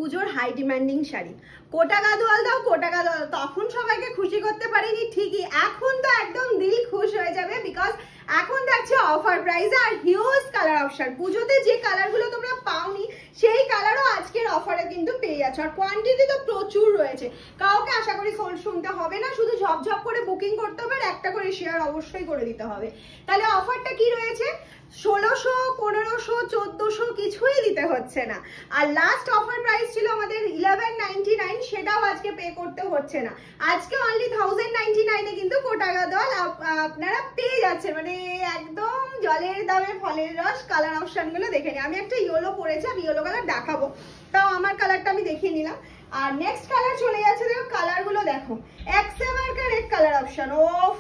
পুজোর high demanding sari. কোটা গাদোয়াল দাও, কোটা গাদোয়াল। তখন সবাইকে খুশি করতে পারিনি ঠিকই, এখন তো একদম দিল খুশ হয়ে যাবে, বিকজ এখন থাকছে অফার প্রাইসে আর হিউজ কালার অপশন। পুজোতে যে কালারগুলো তোমরা পাওনি সেই কালারও আজকের অফারে কিন্তু পেয়ে যাচ্ছ, আর কোয়ান্টিটি তো প্রচুর রয়েছে। কাউকে আশা করি শুনতে হবে না, শুধু ঝপঝপ করে বুকিং করতে হবে, আর একটা করে শেয়ার অবশ্যই করে দিতে হবে। তাহলে অফারটা কি রয়েছে? 1600, 1500, 1400 কিছুই দিতে হচ্ছে না। আর লাস্ট অফার প্রাইস ছিল আমাদের 1199, সেটাও আজকে পে করতে হচ্ছে না। আজকে অনলি 1099 এ কিন্তু কোটা গাদোয়াল আপনারা পেয়ে যাচ্ছেন, মানে একদম জলের দামে ফলের রস। কালার অপশন গুলো দেখে নিই। আমি একটা ইয়েলো পরেছি, আমি ইয়েলো কালার দেখাবো, তাও আমার কালারটা আমি দেখিয়ে নিলাম। আর নেক্সট কালার চলে যাচ্ছে, দেখো কালার গুলো দেখো, এক্সএমআরকার রেড কালার অপশন। ওফ,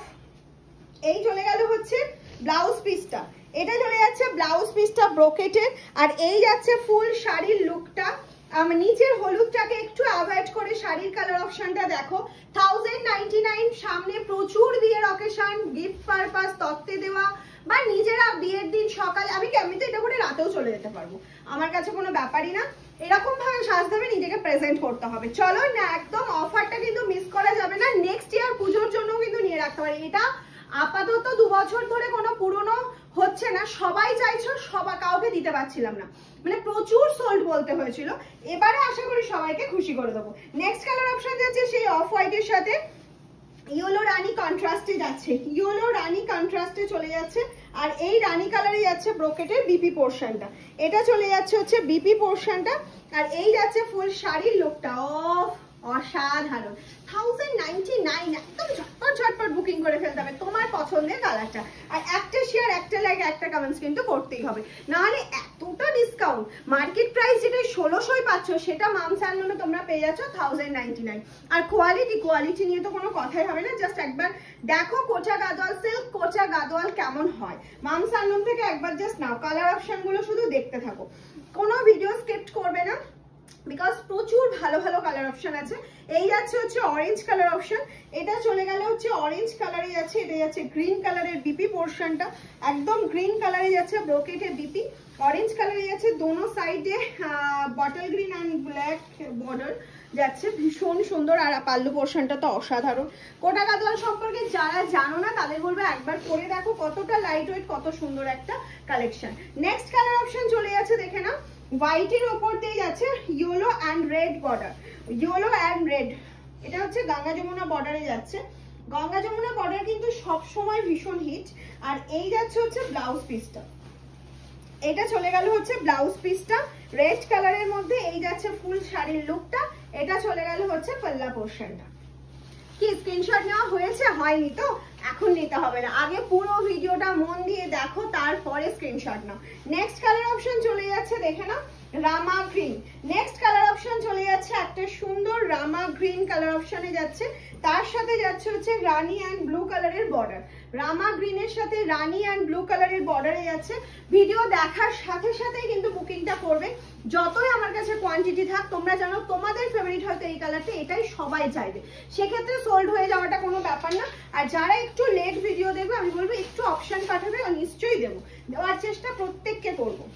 এই চলে গেল হচ্ছে ব্লাউজ পিসটা, এটা চলে যাচ্ছে ব্লাউজ পিসটা ব্রোকেটের, আর এই যাচ্ছে ফুল শাড়ির লুকটা। নিচের হলুদটাকে একটু অ্যাভয়েড করে শাড়ির কালার অপশনটা দেখো। 1099, সামনে প্রচুর বিয়ের অকেশন, গিফট পারপাস, তত্ত্বে দেওয়া, বা নিজেরা বিয়ের দিন সকালে, আমি তো এটা করে রাতেও চলে যেতে পারবো, আমার কাছে কোনো ব্যাপারই না। এরকম ভাবে সাজতে হবে, নিজেকে প্রেজেন্ট করতে হবে। চলো না, একদম অফারটা কিন্তু মিস করা যাবে না, নেক্সট ইয়ার পুজোর জন্য কিন্তু নিয়ে রাখতে পারি। এটা আপাতত 2 বছর ধরে কোনো পুরনো হচ্ছে না, সবাই চাইছো, কাউকে দিতে পারছিলাম না, মানে প্রচুর সোল্ড বলতে হয়েছিল। এবারে আশা করি সবাইকে খুশি করে দেবো। নেক্সট কালার অপশন যাচ্ছে সেই অফ হোয়াইটের সাথে ইয়েলো রানী কন্ট্রাস্টে যাচ্ছে, ইয়েলো রানী কন্ট্রাস্টে চলে যাচ্ছে। আর এই রানী কালারে যাচ্ছে ব্রোকেটের বিপি পোর্শনটা, এটা চলে যাচ্ছে হচ্ছে বিপি পোর্শনটা। আর এই যাচ্ছে ফুল শাড়ির লুকটা। অফ, অসাধারণ। 1099, একদম ঝটপট ঝটপট বুকিং করে ফেলতে হবে তোমার পছন্দের কালারটা। আর একটা শেয়ার, একটা লাইক, একটা কমেন্টস কিন্তু করতেই হবে, নাহলে এতটা ডিসকাউন্ট। মার্কেট প্রাইস যেটা 1600 পাচ্ছ, সেটা মামস অ্যান্ড লুমে তোমরা পেয়ে যাচ্ছ 1099। আর কোয়ালিটি নিয়ে তো কোনো কথাই হবে না, জাস্ট একবার দেখো কোটা গাদোয়াল সিল্ক, কোটা গাদোয়াল কেমন হয়। মামস অ্যান্ড লুম থেকে একবার জাস্ট নাও, কালার অপশন গুলো শুধু দেখতে থাকো, কোনো ভিডিও স্কিপ করবে না, বিকজ প্রচুর ভালো ভালো কালার অপশন আছে। এই যাচ্ছে হচ্ছে অরেঞ্জ কালার অপশন, এটা চলে গেলে হচ্ছে অরেঞ্জ কালারে যাচ্ছে, এটা যাচ্ছে গ্রিন কালারের বিপি পোর্শনটা, একদম গ্রিন কালারে যাচ্ছে ব্রোকেটের বিপি, অরেঞ্জ কালারে যাচ্ছে দোনো সাইডে bottle green and black border যাচ্ছে, ভীষণ সুন্দর। আর পাল্লু পোর্শনটা তো অসাধারণ। কোটা গাদোয়াল সম্পর্কে যারা জানো না তাদের বলবো একবার পরে দেখো, কতটা লাইট ওয়েট, কত সুন্দর একটা কালেকশন। নেক্সট কালার অপশন চলে যাচ্ছে, দেখে না, হোয়াইটের ওপর দিয়ে যাচ্ছে yellow and red border, yellow and red, এটা হচ্ছে গঙ্গা যমুনা বর্ডারে যাচ্ছে। গঙ্গা যমুনা বর্ডার কিন্তু সব সময় ভীষণ হিট। আর এই যাচ্ছে হচ্ছে ব্লাউজ পিসটা, এটা চলে গেল হচ্ছে ব্লাউজ পিসটা রেড কালারের মধ্যে। এই যাচ্ছে ফুল শাড়ির লুকটা, এটা চলে গেল হচ্ছে পাল্লা পোর্শনটা। কি স্ক্রিনশট নেওয়া হয়েছে? হয়নি তো এখন নিতে হবে না, আগে পুরো ভিডিওটা মন দিয়ে দেখো, তারপরে স্ক্রিনশট নাও। নেক্সট কালার অপশন চলে যাচ্ছে, দেখে না, রামা গ্রিন। নেক্সট কালার অপশন চলে যাচ্ছে একটা সুন্দর রামা গ্রিন কালার অপশনে যাচ্ছে, তার সাথে যাচ্ছে হচ্ছে রানী অ্যান্ড ব্লু কালারের বর্ডার। রামা গ্রিনের সাথে রানী অ্যান্ড ব্লু কালারের বর্ডারে যাচ্ছে। ভিডিও দেখার সাথে সাথেই কিন্তু বুকিংটা করবে, যতই আমার কাছে কোয়ান্টিটি থাক। তোমরা জানো তোমাদের ফেভারিট হয়তো এই কালারটা, এটাই সবাই চাইবে, সেক্ষেত্রে সোল্ড হয়ে যাওয়াটা কোনো ব্যাপার না। আর যারা একটু লেট ভিডিও দেখবে, আমি বলবো একটু অপশন পাঠাবে, নিশ্চয়ই দেবো, দেওয়ার চেষ্টা প্রত্যেককে করবো।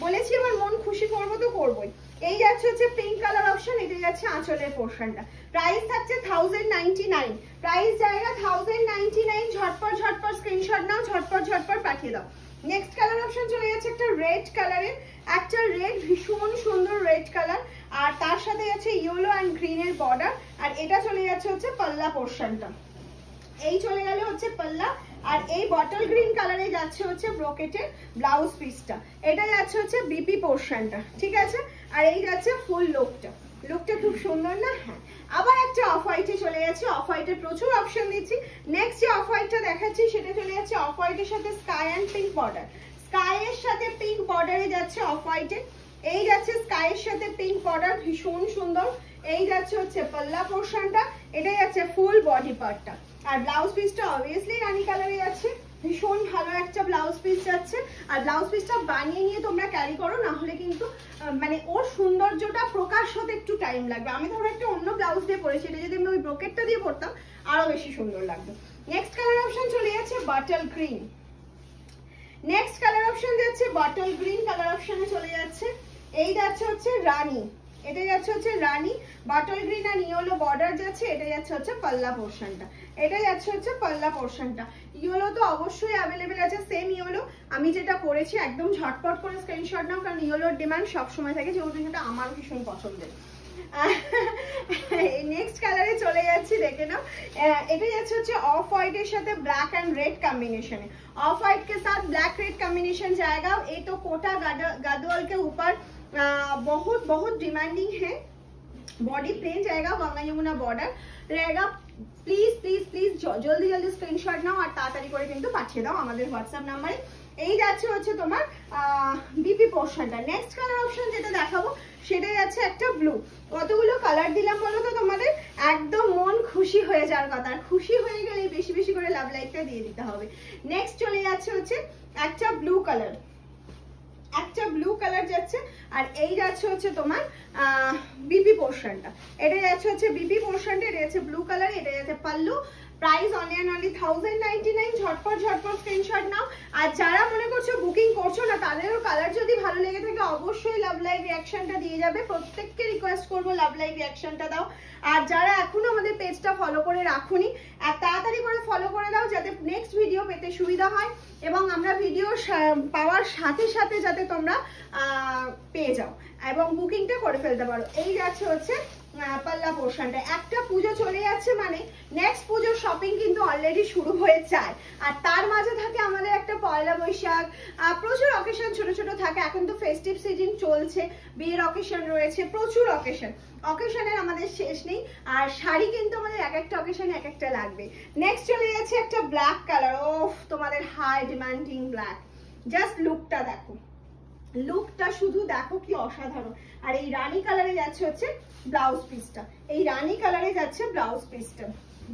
বলেছি এবার মন খুশি করবো তো করবোই। এই যাচ্ছে হচ্ছে পিঙ্ক কালার অপশন, এটা যাচ্ছে আঁচলের পোর্শনটা। প্রাইস থাকছে 1099, প্রাইস জায়গা 1099। ঝটপট ঝটপট স্ক্রিনশট নাও, ঝটপট ঝটপট পাঠিয়ে দাও। নেক্সট কালার অপশন চলে যাচ্ছে একটা রেড কালারের, একটা রেড, ভীষণ সুন্দর রেড কালার, আর তার সাথে যাচ্ছে ইয়েলো অ্যান্ড গ্রিনের বর্ডার। আর এটা চলে যাচ্ছে হচ্ছে পাল্লা পোর্শনটা, এই চলে গেল হচ্ছে পাল্লা। আর এই বটল গ্রিন কালারে যাচ্ছে হচ্ছে ব্রোকেটের ব্লাউজ পিসটা, এটা যাচ্ছে হচ্ছে বিপি পোর্শনটা, ঠিক আছে। আর এই যাচ্ছে ফুল লুকটা, লুকটা খুব সুন্দর না? হ্যাঁ। আবার একটা অফ হোয়াইটে চলে যাচ্ছে, অফ হোয়াইটের প্রচুর অপশন দিচ্ছি। নেক্সট যে অফ হোয়াইটটা দেখাচ্ছি সেটা চলে যাচ্ছে অফ হোয়াইটের সাথে স্কাই অ্যান্ড পিঙ্ক বর্ডার, স্কাইয়ের সাথে পিঙ্ক বর্ডারে যাচ্ছে অফ হোয়াইটে। এই যাচ্ছে স্কাইয়ের সাথে পিঙ্ক বর্ডার, ভীষণ সুন্দর। এই যাচ্ছে হচ্ছে পাল্লা পোর্শনটা, এটা যাচ্ছে ফুল বডি পার্টটা। আর ব্লাউজ পিসটা অবভিয়াসলি রানী কালারে যাচ্ছে, ভীষণ ভালো একটা ব্লাউজ পিস যাচ্ছে। আর ব্লাউজ পিসটা বানিয়ে নিয়ে তোমরা ক্যারি করো, না হলে কিন্তু মানে ওর সৌন্দর্যটা প্রকাশ হতে একটু টাইম লাগবে। আমি ধরো একটা অন্য ব্লাউজ দিয়ে পরেছি, এটা যদি আমি ওই ব্রোকেটটা দিয়ে পরতাম আরো বেশি সুন্দর লাগবে। নেক্সট কালার অপশন চলে যাচ্ছে bottle green, next colour option যাচ্ছে বটল গ্রিন কালার অপশনে চলে যাচ্ছে। এই যাচ্ছে হচ্ছে রানী, এটা যাচ্ছে হচ্ছে রানী, বাটল গ্রিন আর ইয়েলো বর্ডার যাচ্ছে, এটা যাচ্ছে হচ্ছে পাল্লা পোর্শনটা, এটা যাচ্ছে হচ্ছে পাল্লা পোর্শনটা। ইয়েলো তো অবশ্যই অ্যাভেলেবেল আছে, সেম ইয়েলো আমি যেটা পরেছি, একদম ঝটপট করে স্ক্রিনশট নাও, কারণ ইয়েলোর ডিমান্ড সবসময় থাকে, যেহেতু সেটা আমার ভীষণ পছন্দের। নেক্সট কালারে চলে যাচ্ছি, দেখে নাও। এটা যাচ্ছে হচ্ছে ऑफ व्हाइट এর সাথে ব্ল্যাক एंड रेड कॉम्बिनेशन है, ऑफ व्हाइट के साथ ब्लैक रेड कॉम्बिनेशन जाएगा। ये तो कोटा गद्वाल के ऊपर बहुत बहुत डिमांडिंग है। बॉडी प्लेन जाएगा, गंगा यमुना बॉर्डर रहेगा। प्लीज प्लीज प्लीज जल्दी जल्दी स्क्रीनशॉट नाओ আর তাড়াতাড়ি করে কিন্তু পাঠিয়ে দাও আমাদের হোয়াটসঅ্যাপ নম্বরে। এই যাচ্ছে হচ্ছে তোমার বিপি পোর্শনটা। নেক্সট কালার অপশন যেটা দেখাবো সেটা যাচ্ছে একটা ব্লু। কতগুলো কালার দিলাম বলো তো তোমাদের, একদম মন খুশি হয়ে যাওয়ার কথা, আর খুশি হয়ে গেলে বেশি বেশি করে লাভ লাইকটা দিয়ে দিতে হবে। নেক্সট চলে যাচ্ছে হচ্ছে একটা ব্লু কালার, একটা ব্লু কালার যাচ্ছে, আর এই যাচ্ছে হচ্ছে তোমার বিপি পোর্শনটা। এটা যাচ্ছে হচ্ছে বিপি পোর্শনটা, এটা যাচ্ছে ব্লু কালার, এটা যাচ্ছে pallu. Price only and only 1099। ঝটপট ঝটপট স্ক্রিনশট নাও। আর যারা মনে করছো বুকিং করছো না, তাদেরও কালার যদি ভালো লেগে থাকে অবশ্যই লাভ লাইভ রিয়াকশনটা দিয়ে যাবে। প্রত্যেককে রিকোয়েস্ট করবো লাভ লাইভ রিয়াকশনটা দাও। আর যারা এখনো আমাদের পেজটা ফলো করে রাখুনি, তাড়াতাড়ি করে ফলো করে দাও, যাতে নেক্সট ভিডিও পেতে সুবিধা হয় এবং আমরা ভিডিও পাওয়ার সাথে সাথে যাতে তোমরা পেয়ে যাও এবং বুকিংটা করে ফেলতে পারো। এই যাচ্ছে হচ্ছে পাল্লা পোর্শনটা। একটা পুজো চলে যাচ্ছে মানে নেক্সট পুজোর শপিং কিন্তু অলরেডি শুরু হয়ে যায়, আর তার মাঝে থাকে আমাদের একটা পয়লা বৈশাখ, প্রচুর অকেশন ছোট ছোট থাকে। এখন তো ফেস্টিভ সিজন চলছে, বিয়ের অকেশন রয়েছে, প্রচুর অকেশনের আমাদের শেষ নেই। আর শাড়ি কিন্তু আমাদের এক একটা অকেশনে এক একটা লাগবে। নেক্সট চলে যাচ্ছে একটা ব্ল্যাক কালার। ওফ, তোমাদের হাই ডিমান্ডিং ব্ল্যাক। জাস্ট লুকটা দেখো, লুকটা শুধু দেখো কি অসাধারণ। আর এই রানী কালারে যাচ্ছে হচ্ছে ব্লাউজ পিসটা, এই রানী কালারে যাচ্ছে ব্লাউজ পিসটা,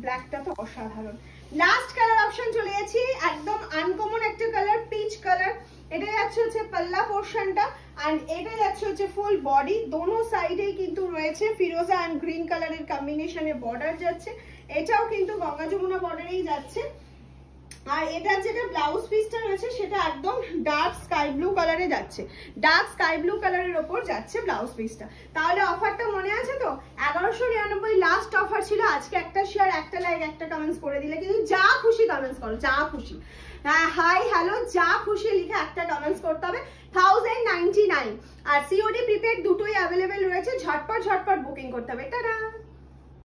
ব্ল্যাকটা তো অসাধারণ। লাস্ট কালার অপশন চলে যাচ্ছি, একদম আনকমন একটা কালার, পিচ কালার। এটা যাচ্ছে হচ্ছে পাল্লা পোর্শনটা, আর এটা যাচ্ছে হচ্ছে ফুল বডি। দোনো সাইডেই কিন্তু রয়েছে ফিরোজা অ্যান্ড গ্রিন কালারের কম্বিনেশনে বর্ডার যাচ্ছে, এটাও কিন্তু গঙ্গা যমুনা বর্ডারেই যাচ্ছে। আর এটা যেটা ব্লাউজ পিসটা রয়েছে সেটা একদম ডার্ক স্কাই ব্লু কালারে যাচ্ছে, ডার্ক স্কাই ব্লু কালারের ওপর যাচ্ছে ব্লাউজ পিসটা। তাহলে অফারটা মনে আছে তো? 1199 লাস্ট অফার ছিল। আজকে একটা শেয়ার, একটা লাইক, একটা কমেন্টস করে দিলে কিন্তু যা খুশি কমেন্টস করো, যা খুশি, হাই হ্যালো যা খুশি লিখে একটা কমেন্টস করতে হবে। 1099 আর সিওডি প্রিপেড দুটোই অ্যাভেলেবেল রয়েছে, ঝটপট ঝটপট বুকিং করতে হবে। টাটা।